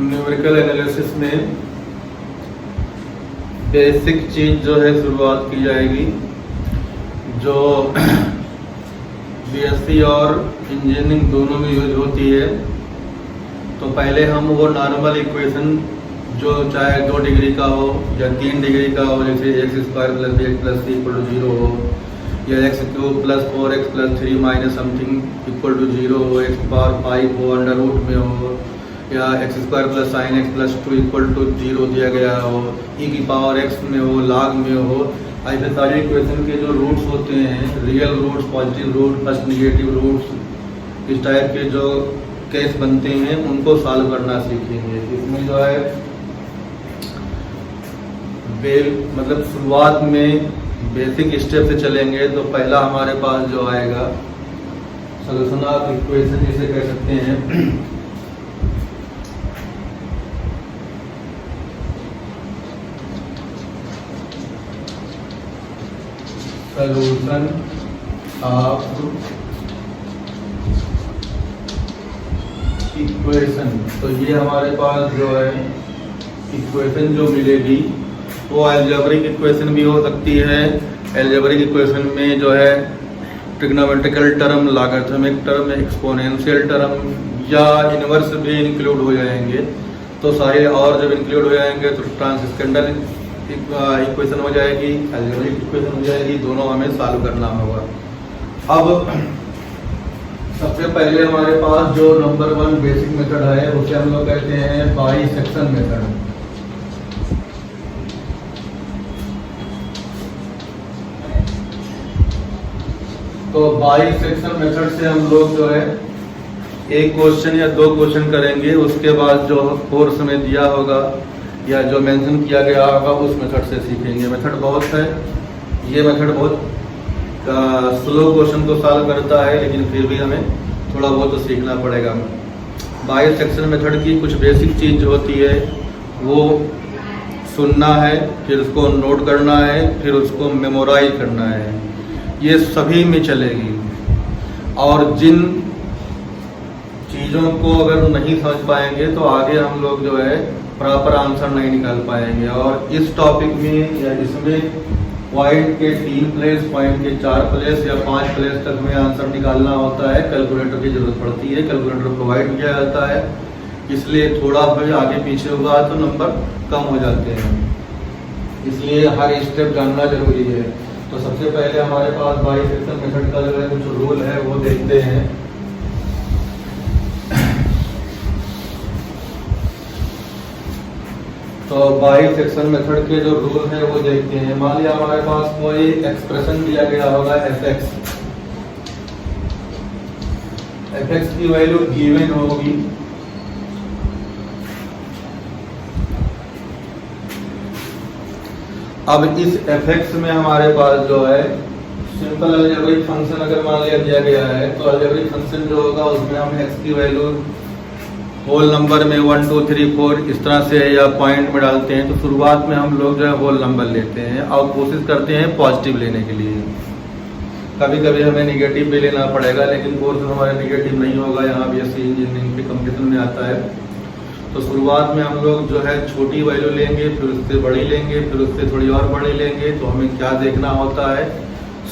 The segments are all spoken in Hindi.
न्यूमेरिकल एनालिसिस में बेसिक चीज़ जो है शुरुआत की जाएगी, जो बीएससी और इंजीनियरिंग दोनों में यूज होती है। तो पहले हम वो नॉर्मल इक्वेशन जो चाहे 2 डिग्री का हो या 3 डिग्री का हो, जैसे x² + bx + c = 0 हो, या x³ + 4x + 3 - समथिंग = 0 हो, x⁵ हो अंडर रूट में हो, या x² + sin x + 2 = 0 दिया गया हो, e⁻x में हो, log में हो। ऐसे सारे इक्वेशन के जो रूट्स होते हैं, real roots, positive root, plus negative roots, इस टाइप के जो केस बनते हैं उनको सॉल्व करना सीखेंगे। इसमें जो है मतलब शुरुआत में बेसिक स्टेप से चलेंगे। तो पहला हमारे पास जो आएगा सॉल्यूशन ऑफ इक्वेशन, जिसे कह सकते हैं सॉल्यूशन ऑफ इक्वेशन। तो ये हमारे पास जो है इक्वेशन जो मिलेगी वो अलजेब्रिक इक्वेशन भी हो सकती है। अलजेब्रिक इक्वेशन में जो है trigonometrical term, logarithmic term, exponential term या इनवर्स भी इंक्लूड हो जाएंगे। तो सारे और जब इंक्लूड हो जाएंगे तो ट्रांसेंडेंटल इक्वेशन हो जाएगी, अलजेब्रिक इक्वेशन हो जाएगी। दोनों हमें सॉल्व करना होगा। अब सबसे पहले हमारे पास जो नंबर 1 बेसिक मेथड है उसे हम लोग कहते हैं बाइसेक्शन मेथड। तो बाइसेक्शन मेथड से हम लोग जो है एक क्वेश्चन या 2 क्वेश्चन करेंगे, उसके बाद जो कोर्स में दिया होगा या जो मेंशन किया गया होगा उस मेथड से सीखेंगे। मेथड बहुत है, ये मेथड बहुत स्लो क्वेश्चन को सॉल्व करता है, लेकिन फिर भी हमें थोड़ा बहुत तो सीखना पड़ेगा। बाइसेक्शन मेथड की कुछ बेसिक चीज़ जो होती है वो सुनना है, फिर उसको नोट करना है, फिर उसको मेमोराइज करना है। ये सभी में चलेगी। और जिन चीज़ों को अगर नहीं समझ पाएंगे तो आगे हम लोग जो है प्रॉपर आंसर नहीं निकाल पाएंगे। और इस टॉपिक में या इसमें पॉइंट के 3 प्लेस, पॉइंट के 4 प्लेस या 5 प्लेस तक में आंसर निकालना होता है। कैलकुलेटर की ज़रूरत पड़ती है, कैलकुलेटर प्रोवाइड किया जाता है, इसलिए थोड़ा भी आगे पीछे हुआ तो नंबर कम हो जाते हैं। इसलिए हर स्टेप जानना जरूरी है। तो सबसे पहले हमारे पास बाइसेक्शन मेथड का जो है कुछ रूल है वो देखते हैं। तो बाइसेक्शन मेथड के जो रूल है वो देखते हैं। मान लिया हमारे पास कोई एक्सप्रेशन दिया गया होगा fx की वैल्यू गिवन होगी। अब इस fx में हमारे पास जो है सिंपल अलजेब्रिक फंक्शन अगर मान लिया दिया गया है, तो अलजेब्रिक फंक्शन जो होगा उसमें हम x की वैल्यू होल नंबर में 1 2 3 4 इस तरह से या पॉइंट में डालते हैं। तो शुरुआत में हम लोग जो है होल नंबर लेते हैं और कोशिश करते हैं पॉजिटिव लेने के लिए। कभी कभी हमें निगेटिव भी लेना पड़ेगा, लेकिन कोर्स हमारे निगेटिव नहीं होगा। यहाँ बीएससी इंजीनियरिंग के कंपटीशन में आता है। तो शुरुआत में हम लोग जो है छोटी वैल्यू लेंगे, फिर उससे बड़ी लेंगे, फिर उससे थोड़ी और बड़ी लेंगे। तो हमें क्या देखना होता है,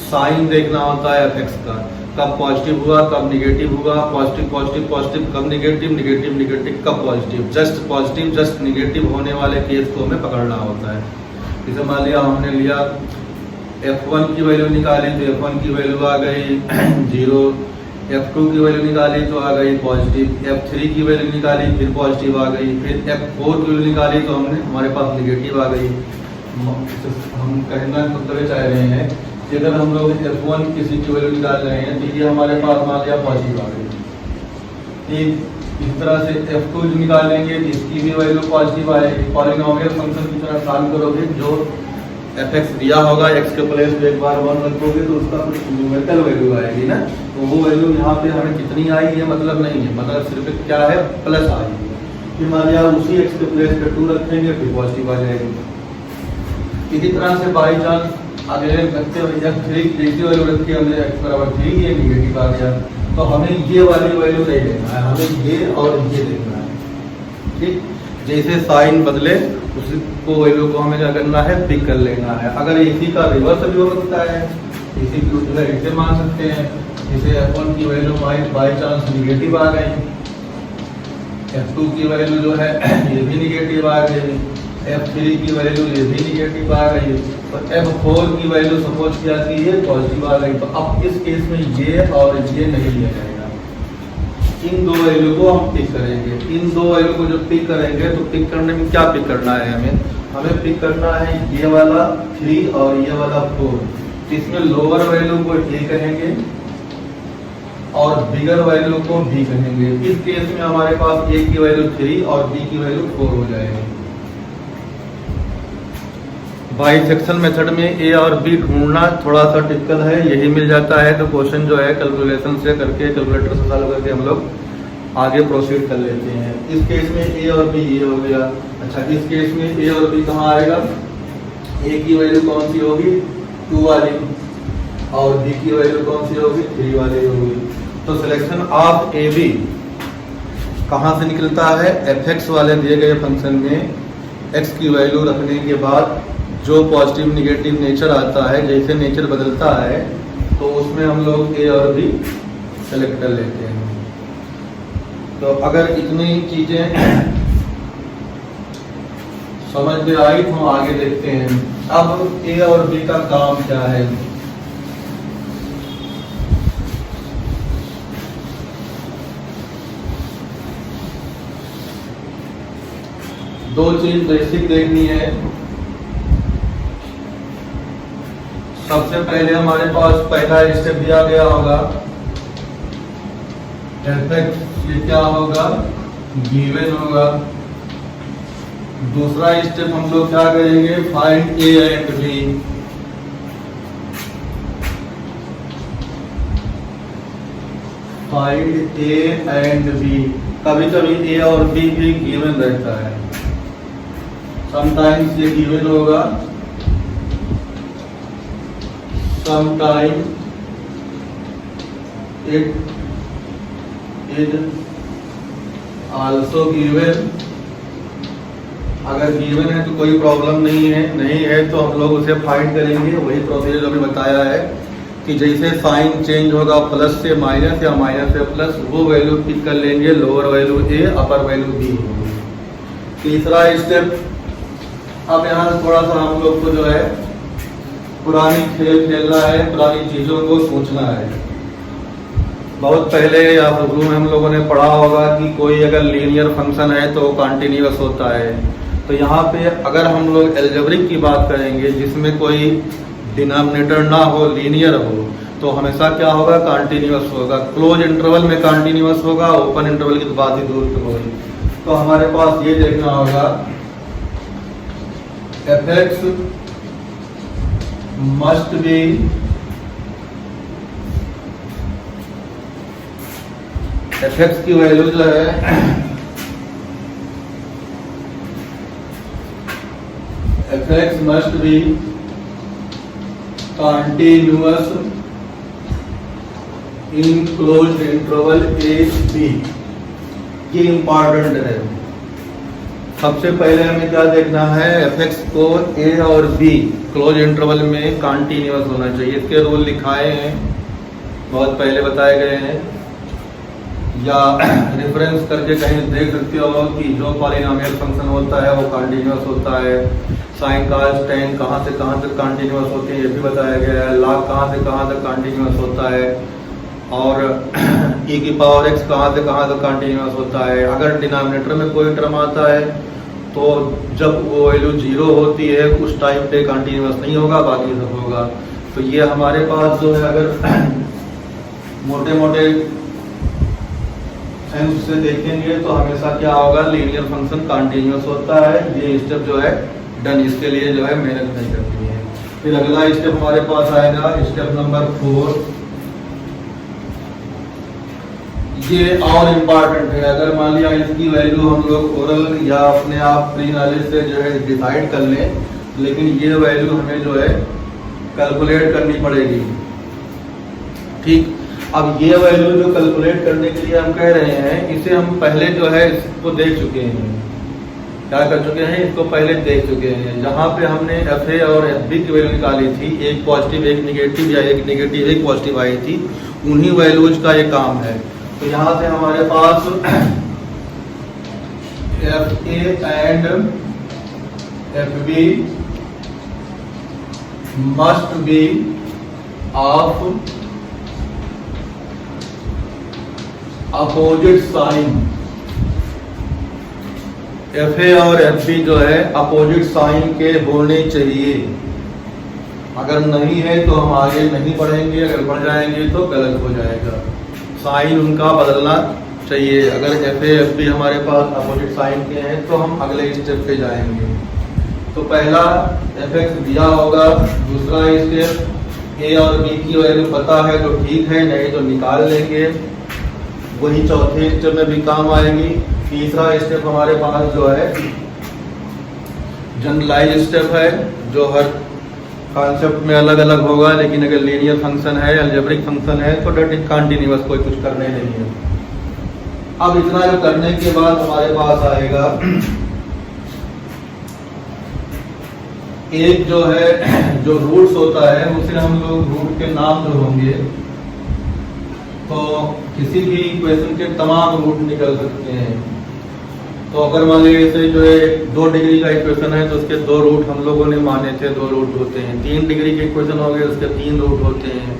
साइन देखना होता है एफएक्स का, कब पॉजिटिव हुआ कब निगेटिव हुआ, पॉजिटिव पॉजिटिव पॉजिटिव कब निगेटिव, निगेटिव निगेटिव कब positive. Just positive just negative होने वाले केस को हमें पकड़ना होता है। जैसे मान लिया हमने लिया f1 की वैल्यू निकाली तो f1 की वैल्यू आ गई 0, f2 की वैल्यू निकाली तो आ गई पॉजिटिव, f3 की वैल्यू निकाली फिर पॉजिटिव आ गई, फिर f4 की वैल्यू निकाली तो हमारे पास निगेटिव आ गई। हम कहना मतलब चाह रहे हैं कि अगर हम लोग f1 किसी की वैल्यू निकाल रहे हैं तो ये हमारे पास मान लिया पॉजिटिव आ गई। इस तरह से f2 निकालेंगे तो इसकी भी वैल्यू पॉजिटिव आएगी। पॉलिनोमियल फंक्शन की तरह सॉल्व करोगे, जो fx दिया होगा x के प्लेस पे एक बार 1 रखोगे तो उसका कुछ न्यूमेरिकल वैल्यू आएगी ना। तो वो वैल्यू यहाँ पे हमें कितनी आई ये मतलब नहीं है, मतलब सिर्फ क्या है प्लस आई। फिर मान लिया उसी x के प्लेस पे 2 रखेंगे फिर पॉजिटिव आ जाएगी। इसी तरह से बाई चांस अगले f3 जैसी वैल्यू रखी हमने x बराबर 3 ये निगेटिव आ गया, तो हमें ये वाली वैल्यू नहीं लेना है, हमें ये और ये देखना है। ठीक, जैसे साइन बदले उसको वैल्यू को हमें क्या करना है, पिक कर लेना है। अगर इसी का रिवर्स भी हो सकता है, इसी की जो है इसे मान सकते हैं, जैसे F1 की वैल्यू बाई चांस निगेटिव आ गई, F2 की वैल्यू जो है ये भी निगेटिव आ गई, F3 की वैल्यू ये भी निगेटिव आ गई, तो F4 की वैल्यू सपोज किया कि ये पॉजिटिव आ गई। तो अब इस केस में ये और ये नहीं लिया जाएगा, इन दो वैल्यू को हम पिक करेंगे। इन दो वैल्यू को जब पिक करेंगे तो पिक करने में क्या पिक करना है, हमें पिक करना है ये वाला 3 और ये वाला 4। इसमें लोअर वैल्यू को A कहेंगे और बिगर वैल्यू को B कहेंगे। इस केस में हमारे पास A की वैल्यू 3 और B की वैल्यू 4 हो जाएगी। बाइसेक्शन मेथड में A और B ढूंढना थोड़ा सा टिपिकल है, यही मिल जाता है तो क्वेश्चन जो है कैलकुलेशन से करके, कैलकुलेटर से सॉल्व करके हम लोग आगे प्रोसीड कर लेते हैं। इस केस में A और B ये हो गया। अच्छा, इस केस में A और B कहाँ आएगा, A की वैल्यू कौन सी होगी, 2 वाली, और B की वैल्यू कौन सी होगी, 3 वाली होगी। तो सिलेक्शन ऑफ AB कहाँ से निकलता है, fx वाले दिए गए फंक्शन में x की वैल्यू रखने के बाद जो पॉजिटिव निगेटिव नेचर आता है, जैसे नेचर बदलता है तो उसमें हम लोग A और B सेलेक्ट कर लेते हैं। तो अगर इतनी चीजें समझ में आई तो हम आगे देखते हैं। अब A और B का काम क्या है, दो चीज बेसिक देखनी है। सबसे पहले हमारे पास पहला स्टेप दिया गया होगा fx, ये क्या होगा, गिवन होगा। दूसरा स्टेप हम लोग क्या करेंगे, find A and B। Find A and B। कभी कभी A और B भी गिवन रहता है, समटाइम्स ये गिवन होगा, sometimes it is also given। अगर गिवन है तो कोई प्रॉब्लम नहीं है, नहीं है तो हम लोग उसे फाइंड करेंगे। वही प्रोसीजर जो अभी बताया है कि जैसे साइन चेंज होगा प्लस से माइनस या माइनस से प्लस, वो वैल्यू पिक कर लेंगे, lower value A, upper value B होगी। तीसरा स्टेप, अब यहाँ थोड़ा सा हम लोग को जो है पुरानी खेल खेलना है, पुरानी चीजों को सोचना है। बहुत पहले या शुरू में हम लोगों ने पढ़ा होगा कि कोई अगर लीनियर फंक्शन है तो कंटिन्यूअस होता है। तो यहाँ पे अगर हम लोग एल्जेब्रिक की बात करेंगे जिसमें कोई डिनोमिनेटर ना हो, लीनियर हो, तो हमेशा क्या होगा, कंटिन्यूअस होगा। क्लोज इंटरवल में कंटिन्यूअस होगा, ओपन इंटरवल की तो बात ही दूर होगी। तो हमारे पास ये देखना होगा fx must be fx की वैल्यू जो है fx must be continuous in closed interval a b। ये इंपॉर्टेंट है। सबसे पहले हमें क्या देखना है, fx को a और b क्लोज इंटरवल में कंटिन्यूअस होना चाहिए। इसके रूल लिखाए हैं, बहुत पहले बताए गए हैं, या रेफरेंस करके कहीं देख सकते हो कि जो पॉलिनोमियल फंक्शन होता है वो कंटिन्यूअस होता है। साइन cos tan कहाँ से कहाँ तक कंटिन्यूअस होते हैं ये भी बताया गया है। log कहाँ से कहाँ तक कंटिन्यूअस होता है, और e की पावर x कहाँ से कहाँ तक कंटिन्यूअस होता है। अगर डिनोमिनेटर में कोई टर्म आता है तो जब वो वैल्यू 0 होती है उस टाइम पे कंटिन्यूअस नहीं होगा, बाकी सब होगा। तो ये हमारे पास जो है, अगर मोटे मोटे सेंस से देखेंगे तो हमेशा क्या होगा, लीनियर फंक्शन कंटिन्यूअस होता है। ये स्टेप जो है डन, इसके लिए जो है मेहनत नहीं करनी है। फिर अगला स्टेप हमारे पास आएगा, स्टेप नंबर 4। ये और इम्पॉर्टेंट है। अगर मान लिया इसकी वैल्यू हम लोग ओरल या अपने आप प्री नॉलेज से जो है डिसाइड कर लें, लेकिन ये वैल्यू हमें जो है कैलकुलेट करनी पड़ेगी। ठीक, अब ये वैल्यू जो कैलकुलेट करने के लिए हम कह रहे हैं, इसे हम पहले जो है इसको देख चुके हैं। क्या कर चुके हैं, इसको पहले देख चुके हैं। जहाँ पे हमने एफ ए और एफ बी की वैल्यू निकाली थी, एक पॉजिटिव एक निगेटिव या एक निगेटिव एक पॉजिटिव आई थी, उन्हीं वैल्यूज का ये काम है। तो यहाँ से हमारे पास F A and F B must be of opposite sign. F A और एफ बी जो है अपोजिट साइन के होने चाहिए। अगर नहीं है तो हम आगे नहीं बढ़ेंगे, अगर बढ़ जाएंगे तो गलत हो जाएगा। साइन उनका बदलना चाहिए। अगर एफ ए एफ बी हमारे पास अपोजिट साइन के हैं तो हम अगले स्टेप पे जाएंगे। तो पहला एफ एक्स दिया होगा, दूसरा स्टेप ए और बी की वैल्यू पता है तो ठीक है, नहीं तो निकाल लेंगे, वही चौथे स्टेप में भी काम आएगी। तीसरा स्टेप हमारे पास जो है जनरलाइज स्टेप है, जो हर कॉन्सेप्ट में अलग अलग होगा, लेकिन अगर लीनियर फंक्शन है, अलजेब्रिक फंक्शन है तो डेट इज कंटिन्यूअस, कोई कुछ करने नहीं है। अब इतना जो करने के बाद हमारे पास आएगा एक जो है जो रूट्स होता है, उसे हम लोग रूट के नाम जो होंगे, तो किसी भी इक्वेशन के तमाम रूट निकल सकते हैं। तो अगर मान लीजिए जैसे जो है 2 डिग्री का इक्वेशन है तो उसके 2 रूट हम लोगों ने माने थे, 2 रूट होते हैं। 3 डिग्री के इक्वेशन हो गए उसके 3 रूट होते हैं।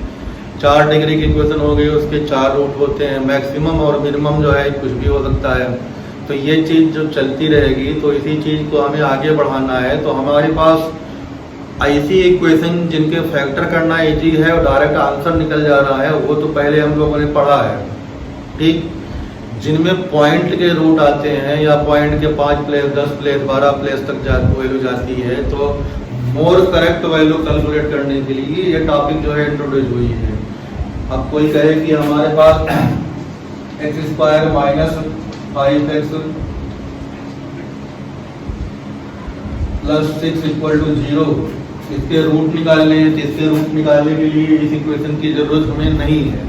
4 डिग्री के इक्वेशन हो गए उसके 4 रूट होते हैं। मैक्सिमम और मिनिमम जो है कुछ भी हो सकता है। तो ये चीज़ जो चलती रहेगी, तो इसी चीज़ को हमें आगे बढ़ाना है। तो हमारे पास ऐसी इक्वेशन जिनके फैक्टर करना इजी है और डायरेक्ट आंसर निकल जा रहा है, वो तो पहले हम लोगों ने पढ़ा है, ठीक। जिनमें पॉइंट के रूट आते हैं या पॉइंट के 5 प्लेस 10 प्लेस 12 प्लेस तक वैल्यू जाती है, तो मोर करेक्ट वैल्यू कैलकुलेट करने के लिए ये टॉपिक जो है इंट्रोड्यूस हुई है। अब कोई कहे कि हमारे पास x square minus 5x plus 6 equal to 0, इसके रूट निकालने हैं, तो इसके रूट निकालने के लिए इस इक्वेशन की जरूरत हमें नहीं है,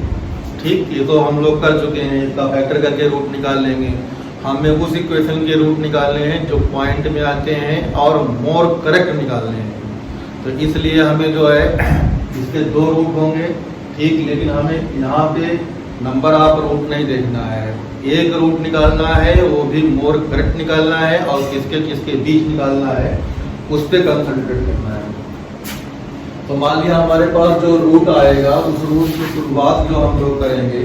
ठीक। ये तो हम लोग कर चुके हैं, इसका फैक्टर करके रूट निकाल लेंगे। हमें उस इक्वेशन के रूट निकालने हैं जो पॉइंट में आते हैं और मोर करेक्ट निकालने हैं। तो इसलिए हमें जो है इसके 2 रूट होंगे, ठीक, लेकिन हमें यहाँ पे नंबर ऑफ रूट नहीं देखना है। एक रूट निकालना है, वो भी मोर करेक्ट निकालना है, और किसके किसके बीच निकालना है उस पर कंसंट्रेट करना है। तो मान लिया हमारे पास जो रूट आएगा, उस रूट की शुरुआत जो हम लोग करेंगे,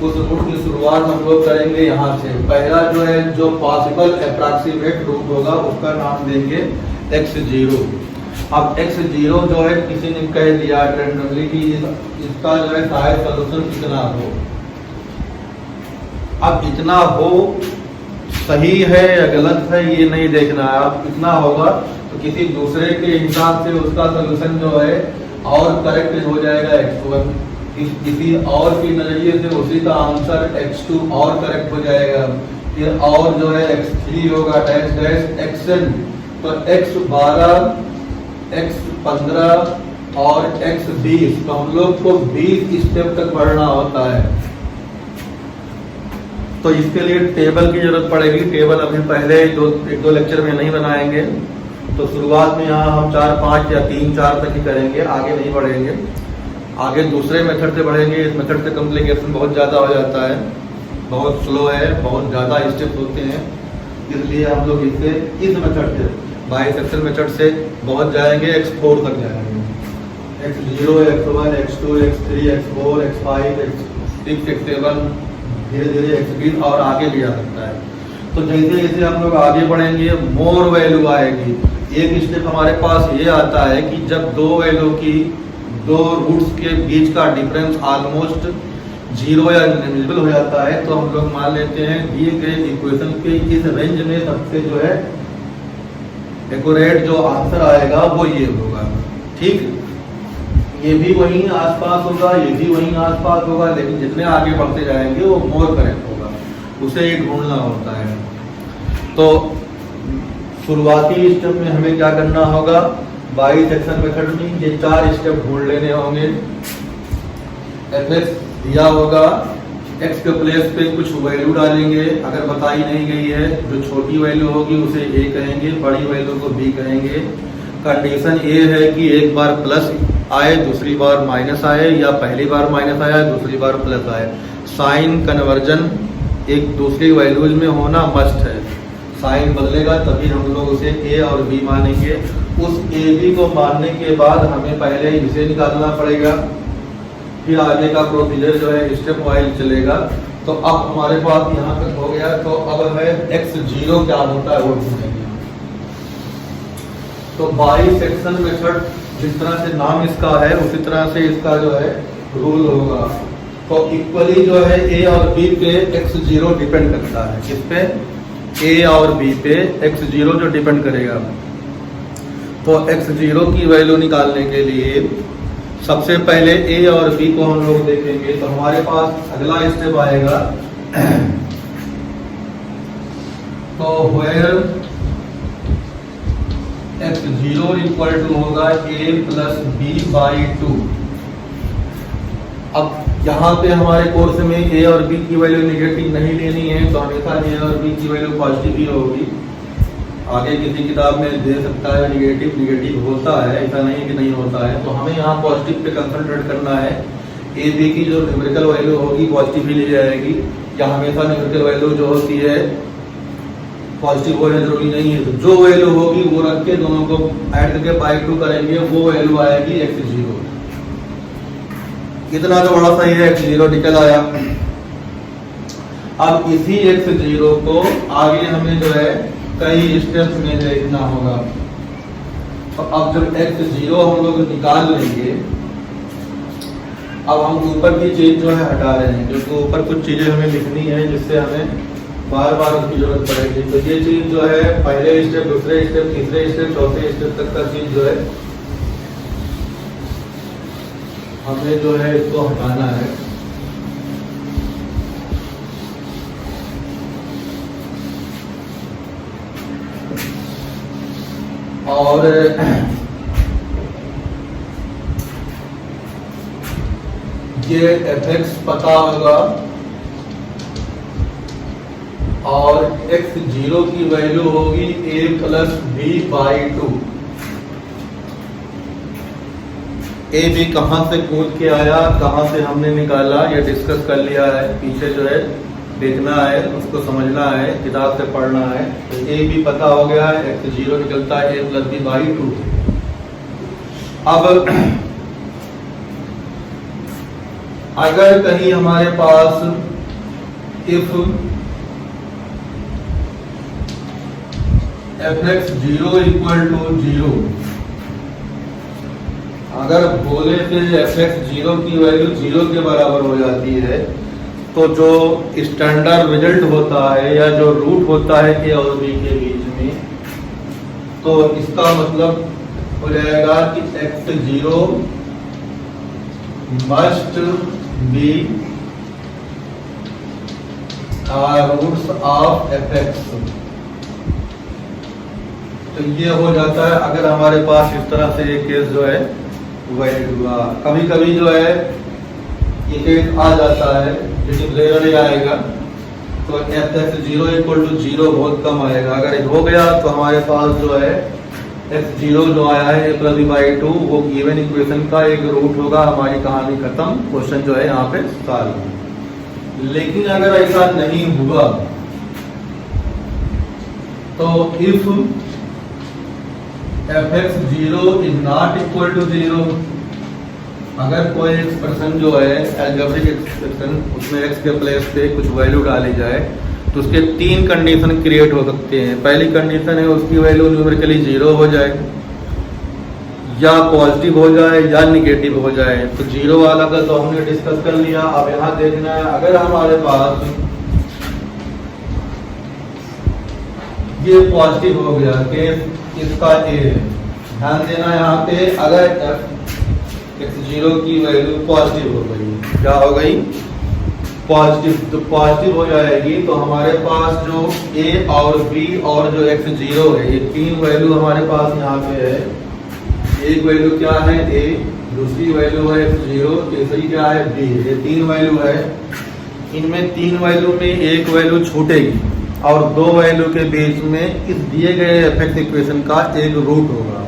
उस रूट की शुरुआत हम लोग करेंगे यहाँ से। पहला जो है जो पॉसिबल अप्रॉक्सीमेट रूट होगा उसका नाम देंगे x0। अब x0 जो है किसी ने कह दिया रेंडमली कि इसका जो है शायद सोल्यूशन कितना हो। अब इतना हो सही है या गलत है ये नहीं देखना है। अब इतना होगा तो किसी दूसरे के हिसाब से उसका सोल्यूशन जो है और करेक्ट हो जाएगा x1, किसी और के नजरिए से उसी का आंसर x2 और करेक्ट हो जाएगा। फिर और जो है x3 होगा डैश डैश xn, तो x12 x15 और x20, तो हम लोग को 20 स्टेप तक बढ़ना होता है। तो इसके लिए टेबल की जरूरत पड़ेगी। टेबल अभी पहले एक दो लेक्चर में नहीं बनाएंगे, तो शुरुआत में यहाँ हम 4 5 या 3 4 तक ही करेंगे, आगे नहीं बढ़ेंगे। आगे दूसरे मेथड से बढ़ेंगे। इस मेथड से कॉम्प्लिकेशन बहुत ज़्यादा हो जाता है, बहुत स्लो है, बहुत ज़्यादा स्टेप होते हैं, इसलिए हम लोग इससे इस मेथड से बाइसेक्शन मेथड से बहुत जाएंगे, x4 तक जाएंगे। x0 x1 x2 x3 x4 x5 x6 x7 धीरे धीरे x20 और आगे भी आ सकता है। तो जैसे जैसे हम लोग आगे बढ़ेंगे मोर वैल्यू आएगी। एक स्टेप हमारे पास ये आता है कि जब 2 वैल्यू की 2 रूट्स के बीच का डिफरेंस ऑलमोस्ट 0 या नेग्लिजिबल हो जाता है, तो हम लोग मान लेते हैं दिए गए इक्वेशन के इस रेंज में सबसे जो है एक्यूरेट जो आंसर आएगा वो ये होगा, ठीक। ये भी वहीं आसपास होगा, ये भी वहीं आसपास होगा, लेकिन जितने आगे बढ़ते जाएंगे वो मोर करेक्ट होगा, उसे ही ढूंढना होता है। तो शुरुआती स्टेप में हमें क्या करना होगा, बाइसेक्शन मेथड में ये 4 स्टेप ढूंढ लेने होंगे। एफ एक्स दिया होगा एक्स के प्लेस पे कुछ वैल्यू डालेंगे, अगर बताई नहीं गई है जो छोटी वैल्यू होगी उसे ए कहेंगे, बड़ी वैल्यू को बी कहेंगे। कंडीशन ये है कि एक बार प्लस आए, दूसरी बार माइनस आए, या पहली बार माइनस आया दूसरी बार प्लस आए। साइन कन्वर्जन एक दूसरी वैल्यूज में होना मस्ट है। साइन बदलेगा तभी हम लोग उसे ए और बी मानेंगे। उस ए बी को मानने के बाद हमें पहले इसे निकालना पड़ेगा, फिर आगे का प्रोसीजर जो है स्टेप वाइज चलेगा। तो अब हमारे पास यहाँ तक हो गया, तो अब है x0 क्या होता है वो ढूंढेंगे। तो बाई सेक्शन मेथड जिस तरह से नाम इसका है उसी तरह से इसका जो है रूल होगा। तो इक्वली जो है ए और बी पे x0 डिपेंड करता है। किस पे? ए और बी पे x0 जो डिपेंड करेगा। तो x0 की वैल्यू निकालने के लिए सबसे पहले ए और बी को हम लोग देखेंगे। तो हमारे पास अगला स्टेप आएगा, तो वेयर x0 इक्वल टू होगा a प्लस बी बाई 2। अब यहाँ पे हमारे कोर्स में ए और बी की वैल्यू नेगेटिव नहीं लेनी है, तो हमेशा ए और बी की वैल्यू पॉजिटिव ही होगी। आगे किसी किताब में दे सकता है नेगेटिव होता है, ऐसा नहीं कि नहीं होता है। तो हमें यहाँ पॉजिटिव पे कंसंट्रेट करना है। ए बी की जो न्यूमेरिकल वैल्यू होगी पॉजिटिव ही ली जाएगी, या हमेशा न्यूमेरिकल वैल्यू जो होती है पॉजिटिव होना जरूरी नहीं है। तो जो वैल्यू होगी वो रख के दोनों को ऐड करके बाई 2 करेंगे, वो वैल्यू आएगी x0। इतना तो बड़ा सही है, x0 निकल आया। अब इसी x0 को आगे हमें जो है कई स्टेप्स में देखना होगा। तो अब जब x0 हम लोग निकाल लेंगे, अब हम ऊपर की चीज जो है हटा रहे हैं, क्योंकि ऊपर कुछ चीजें हमें लिखनी है जिससे हमें बार बार उसकी जरूरत पड़ेगी। तो ये चीज जो है पहले स्टेप, दूसरे स्टेप, तीसरे स्टेप, चौथे स्टेप तक का चीज जो है हमें जो है इसको हटाना है। और ये fx पता होगा और x0 की वैल्यू होगी a plus B by 2। A B कहाँ से कूद के आया, कहाँ से हमने निकाला, ये डिस्कस कर लिया है। पीछे जो है देखना है, उसको समझना है, किताब से पढ़ना है। तो ए बी पता हो गया है, x0 निकलता है a प्लस बी बाई 2। अब अगर कहीं हमारे पास इफ fx0 इक्वल टू 0, अगर बोले फिर fx0 की वैल्यू 0 के बराबर हो जाती है, तो जो स्टैंडर्ड रिजल्ट होता है या जो रूट होता है ए और बी के बीच में, तो इसका मतलब हो जाएगा कि x0 must be roots of fx। तो ये हो जाता है अगर हमारे पास इस तरह से एक केस जो है वैलिड हुआ। कभी कभी जो है ये केस आ जाता है, लेकिन रेयरली आएगा। तो f0 इक्वल टू 0 बहुत कम आएगा। अगर हो गया तो हमारे पास जो है x0 जो आया है a प्लस बी बाई 2, वो गिवन इक्वेशन का एक रूट होगा। हमारी कहानी खत्म, क्वेश्चन जो है यहाँ पे सॉल्व। लेकिन अगर ऐसा नहीं हुआ तो if fx0 is not equal to 0, अगर कोई एक्सप्रेशन जो है अलजेब्रिक एक्सप्रेशन, उसमें x के प्लेस पे कुछ वैल्यू डाली जाए, तो उसके 3 कंडीशन क्रिएट हो सकते हैं। पहली कंडीशन है उसकी वैल्यू न्यूमेरिकली 0 हो जाए, या पॉजिटिव हो जाए, या निगेटिव हो जाए। तो 0 वाला का तो हमने डिस्कस कर लिया। अब यहाँ देखना है, अगर हमारे पास ये पॉजिटिव हो गया, केस इसका ए है, ध्यान देना यहाँ पे, अगर x0 की वैल्यू पॉजिटिव हो गई, क्या हो गई? पॉजिटिव। तो पॉजिटिव हो जाएगी तो हमारे पास जो a और b और जो x0 है, ये 3 वैल्यू हमारे पास यहाँ पे है। एक वैल्यू क्या है a, दूसरी वैल्यू है x0, तीसरी क्या है b। ये 3 वैल्यू है। इनमें 3 वैल्यू में एक वैल्यू छूटेगी और 2 वैल्यू के बीच में इस दिए गए एफ इक्वेशन का एक रूट होगा।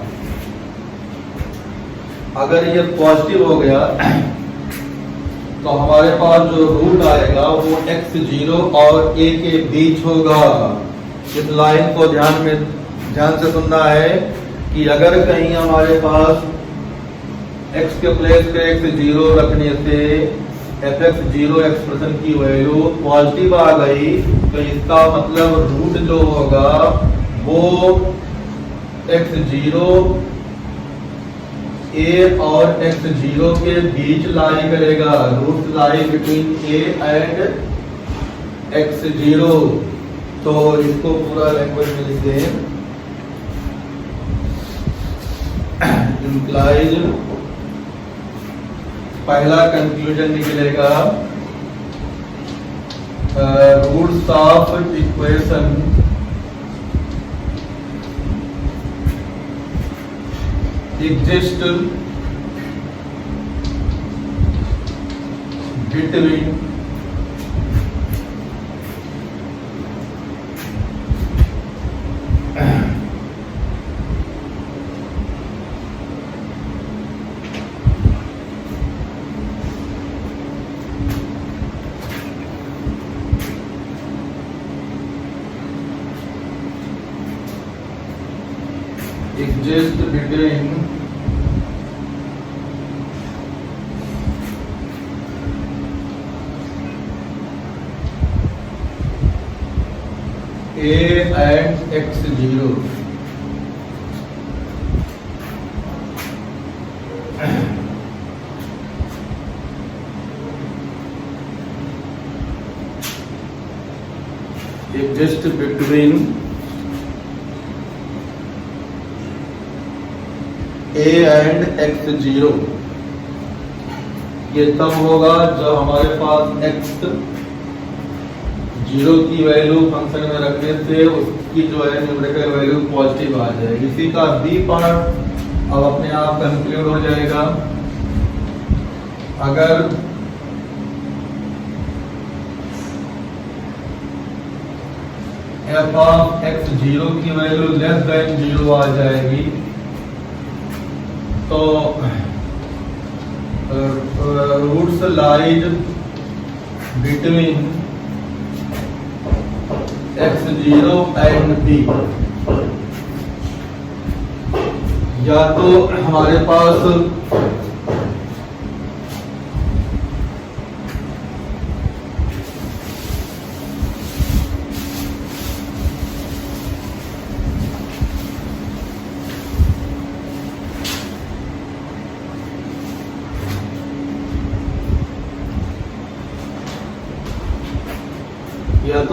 अगर ये पॉजिटिव हो गया तो हमारे पास जो रूट आएगा वो x0 और a के बीच होगा। इस लाइन को ध्यान से सुनना है कि अगर कहीं हमारे पास x के प्लेस पे x0 रखने से fx0 एक्सप्रेशन की वैल्यू पॉजिटिव आ गई तो इसका मतलब रूट जो होगा वो x0 a और x0 के बीच लाई करेगा। Root lie between a and x0। तो इसको पूरा लैंग्वेज में लिख दें, इंप्लाइज पहला कंक्लूजन निकलेगा roots of equation exist between a and x0। exist between a and x0। ये तब होगा जब हमारे पास x0 की वैल्यू फंक्शन में रखने से उसकी जो है न्यूमेरिकल वैल्यू पॉजिटिव आ जाएगी। इसी का बी पार्ट अब अपने आप कंक्लूड हो जाएगा। अगर f ऑफ x0 की वैल्यू लेस देन 0 आ जाएगी तो roots lies between x0 and b। या तो हमारे पास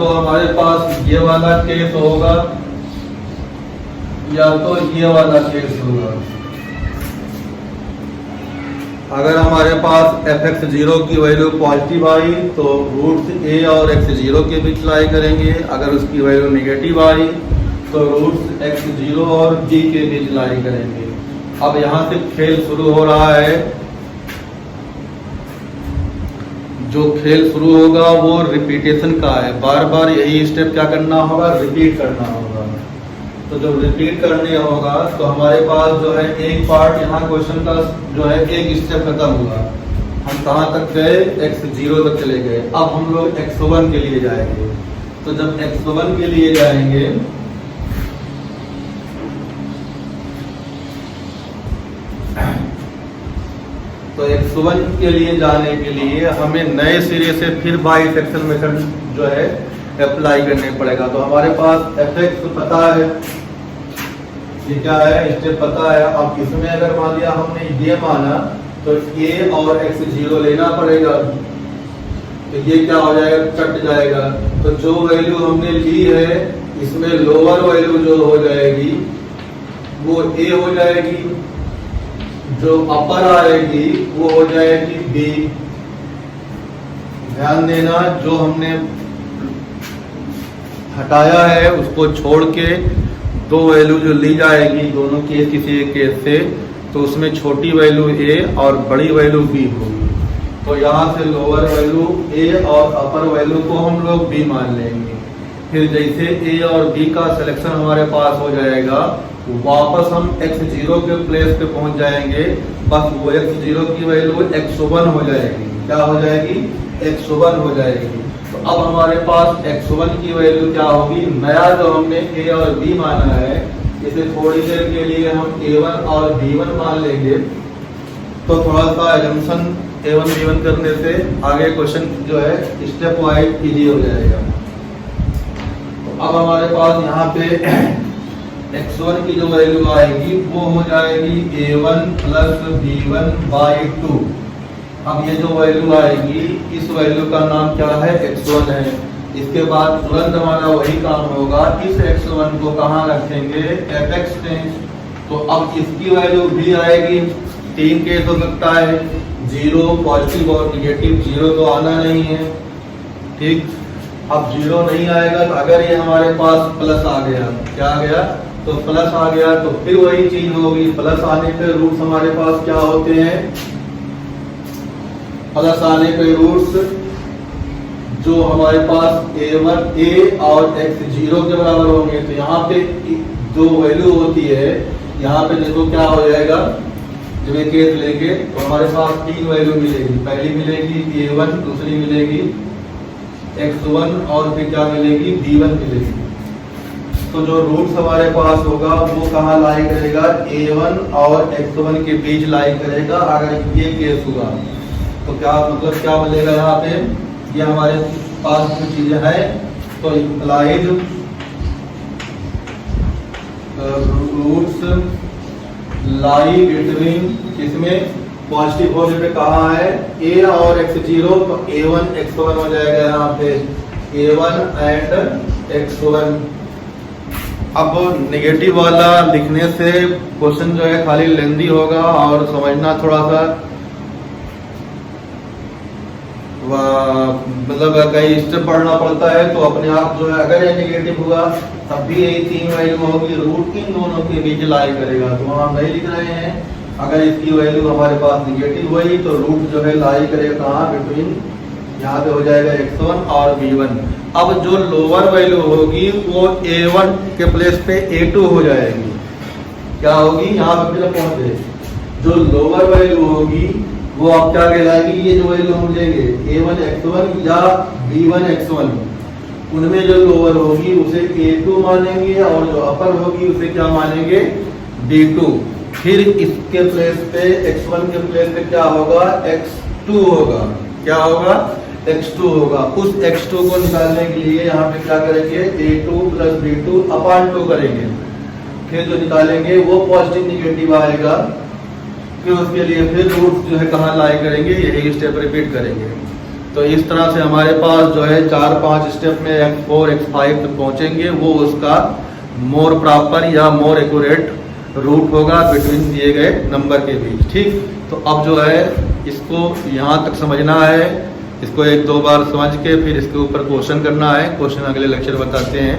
हमारे पास ये वाला केस होगा या तो ये वाला केस होगा। अगर हमारे पास fx0 की वैल्यू पॉजिटिव आई तो रूट्स a और x0 के बीच लाई करेंगे। अगर उसकी वैल्यू नेगेटिव आई तो रूट्स x0 और b के बीच लाई करेंगे। अब यहाँ से खेल शुरू हो रहा है। जो खेल शुरू होगा वो रिपीटेशन का है। बार बार यही स्टेप क्या करना होगा, रिपीट करना होगा। तो जब रिपीट करने होगा तो हमारे पास जो है एक पार्ट यहाँ क्वेश्चन का जो है एक स्टेप खत्म हुआ। हम कहाँ तक गए, x0 तक चले गए। अब हम लोग x1 के लिए जाएंगे। तो जब x1 के लिए जाएंगे तो x1 के लिए जाने के लिए हमें नए सिरे से फिर बाइसेक्शन मेथड जो है अप्लाई करने पड़ेगा। तो हमारे पास fx पता है, ये क्या है, स्टेप पता है। अब इसमें अगर मान लिया हमने ये माना तो a और x0 लेना पड़ेगा। तो ये क्या हो जाएगा, कट जाएगा। तो जो वैल्यू हमने ली है इसमें लोअर वैल्यू जो हो जाएगी वो a हो जाएगी, जो अपर आएगी वो हो जाएगी b। ध्यान देना, जो हमने हटाया है उसको छोड़ के दो वैल्यू जो ली जाएगी दोनों केस किसी एक केस से, तो उसमें छोटी वैल्यू a और बड़ी वैल्यू b होगी। तो यहाँ से लोअर वैल्यू ए और अपर वैल्यू को हम लोग बी मान लेंगे। फिर जैसे ए और बी का सिलेक्शन हमारे पास हो जाएगा, वापस हम x0 के प्लेस पे पहुंच जाएंगे। बस वो x0 की वैल्यू x1 हो जाएगी। क्या हो जाएगी? x1 हो जाएगी। तो अब हमारे पास x1 की वैल्यू क्या होगी? नया जो हमने a और b माना है, इसे थोड़ी देर के लिए हम a1 और b1 मान लेंगे। तो थोड़ा सा एजम्पशन a1 b1 करने से आगे क्वेश्चन जो है स्टेप वाइज इजी हो जाएगा। तो अब हमारे पास यहाँ पे x1 की जो वैल्यू आएगी वो हो जाएगी a1 प्लस b1/2। अब ये जो वैल्यू आएगी, इस वैल्यू का नाम क्या है? x1 है। इसके बाद तुरंत हमारा वही काम होगा, इस x1 को कहाँ रखेंगे? fx में। तो अब इसकी वैल्यू भी आएगी। 3 केस हो सकता है, 0, पॉजिटिव और निगेटिव। 0 तो आना नहीं है, ठीक। अब 0 नहीं आएगा तो अगर ये हमारे पास प्लस आ गया, क्या आ गया? तो प्लस आ गया तो फिर वही चीज होगी। प्लस आने पे रूट्स हमारे पास क्या होते हैं? प्लस आने पे रूट्स जो हमारे पास a और x0 के बराबर होंगे। तो यहाँ पे जो वैल्यू होती है, यहाँ पे देखो क्या हो जाएगा। जब ये केस लेंगे तो हमारे पास 3 वैल्यू मिलेगी। पहली मिलेगी a1, दूसरी मिलेगी x1 और फिर क्या मिलेगी? b1 मिलेगी। तो जो रूट्स हमारे पास होगा वो कहाँ लाई करेगा? a1 और x1 के बीच लाई करेगा। अगर ये केस हुआ तो क्या मतलब क्या मिलेगा यहाँ पे? ये हमारे पास जो चीजें हैं, तो इम्प्लाइड रूट्स लाई बिटवीन, इसमें पॉजिटिव होने पे कहाँ है? a और x0, तो a1 x1 हो जाएगा यहाँ पे a1 एंड x1। अब नेगेटिव वाला लिखने से क्वेश्चन जो है खाली लेंदी होगा और समझना थोड़ा सा मतलब कहीं स्टेप पढ़ना पड़ता है। तो अपने आप जो है अगर ये नेगेटिव हुआ तब भी यही 3 वैल्यू होगी, रूट इन दोनों के बीच लाई करेगा। तो हम नहीं लिख रहे हैं। अगर इसकी वैल्यू हमारे पास निगेटिव हुई तो रूट जो है लाई करेगा कहाँ? बिटवीन, यहाँ पे हो जाएगा x1 और b1। अब जो लोअर वैल्यू होगी वो a1 के प्लेस पे a2 हो जाएगी। क्या होगी? यहाँ पे फिर पहुंचे, जो लोअर वैल्यू होगी वो आप क्या कहलाएगी? ये जो वैल्यू हम लेंगे a1 x1 या b1 x1, उनमें जो लोअर होगी उसे a2 मानेंगे और जो अपर होगी उसे क्या मानेंगे? b2। फिर इसके प्लेस पे x1 के प्लेस पे क्या होगा? x2 होगा। क्या होगा? x2 होगा। उस x2 को निकालने के लिए यहाँ पे क्या करेंगे? a2 प्लस b2 अपॉन 2 करेंगे। फिर जो निकालेंगे वो पॉजिटिव निगेटिव आएगा। फिर उसके लिए फिर रूट्स जो है कहाँ लाई करेंगे? यही स्टेप रिपीट करेंगे। तो इस तरह से हमारे पास जो है 4-5 स्टेप में x4 x5 तक पहुंचेंगे। वो उसका मोर प्रॉपर या मोर एक्यूरेट रूट होगा बिटवीन दिए गए नंबर के बीच, ठीक। तो अब जो है इसको यहाँ तक समझना है, इसको 1-2 बार समझ के फिर इसके ऊपर क्वेश्चन करना है। क्वेश्चन अगले लेक्चर बताते हैं।